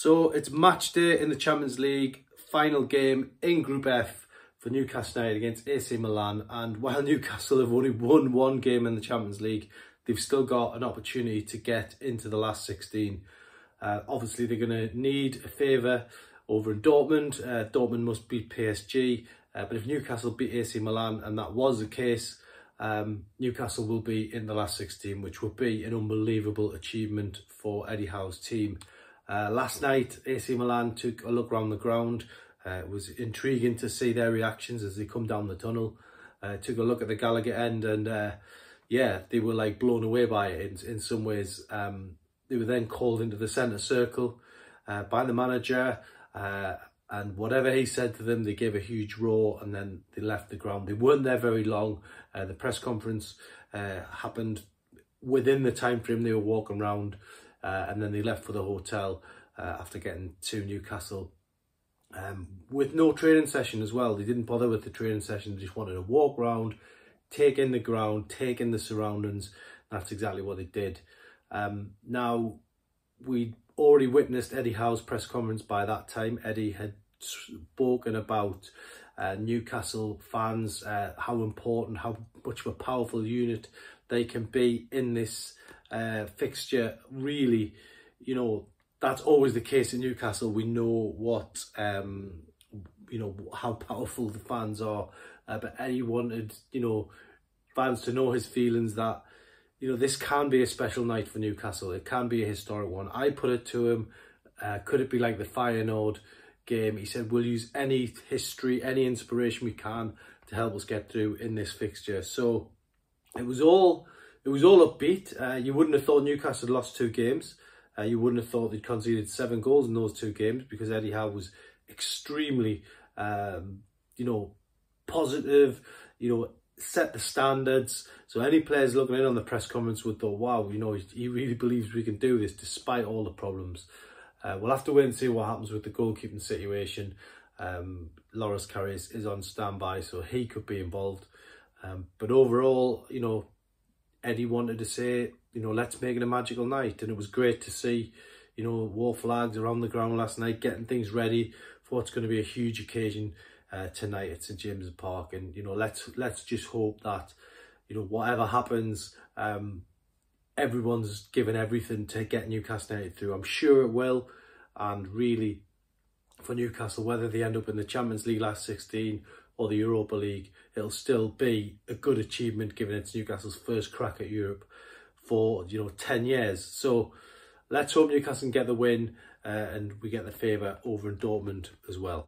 So it's match day in the Champions League, final game in Group F for Newcastle United against AC Milan. And while Newcastle have only won one game in the Champions League, they've still got an opportunity to get into the last 16. Obviously, they're going to need a favour over in Dortmund. Dortmund must beat PSG. But if Newcastle beat AC Milan, and that was the case, Newcastle will be in the last 16, which would be an unbelievable achievement for Eddie Howe's team. Last night, AC Milan took a look around the ground. It was intriguing to see their reactions as they come down the tunnel. Took a look at the Gallagher end, and yeah, they were like blown away by it in some ways. They were then called into the centre circle by the manager, and whatever he said to them, they gave a huge roar, and then they left the ground. They weren't there very long. The press conference happened within the time frame they were walking around, and then they left for the hotel after getting to Newcastle. With no training session as well. They didn't bother with the training session. They just wanted to walk around, take in the ground, take in the surroundings. That's exactly what they did. Now, we'd already witnessed Eddie Howe's press conference by that time. Eddie had spoken about Newcastle fans, how important, how much of a powerful unit they can be in this fixture. Really, you know, that's always the case in Newcastle. We know what, you know, how powerful the fans are. But Eddie wanted, you know, fans to know his feelings that, you know, this can be a special night for Newcastle. It can be a historic one. I put it to him, could it be like the Feyenoord game? He said, we'll use any history, any inspiration we can to help us get through in this fixture. So it was all upbeat. You wouldn't have thought Newcastle had lost 2 games. You wouldn't have thought they'd conceded 7 goals in those 2 games, because Eddie Howe was extremely, you know, positive, you know, set the standards. So any players looking in on the press conference would thought, wow, you know, he really believes we can do this despite all the problems. We'll have to wait and see what happens with the goalkeeping situation. Loris Karius is on standby, so he could be involved. But overall, you know, Eddie wanted to say, you know, let's make it a magical night. And it was great to see, you know, war flags around the ground last night, getting things ready for what's going to be a huge occasion tonight at St James's Park. And, you know, let's just hope that, you know, whatever happens, everyone's given everything to get Newcastle United through. I'm sure it will. And really, for Newcastle, whether they end up in the Champions League last 16 or the Europa League, it'll still be a good achievement given it's Newcastle's first crack at Europe for, you know, 10 years. So let's hope Newcastle can get the win and we get the favour over in Dortmund as well.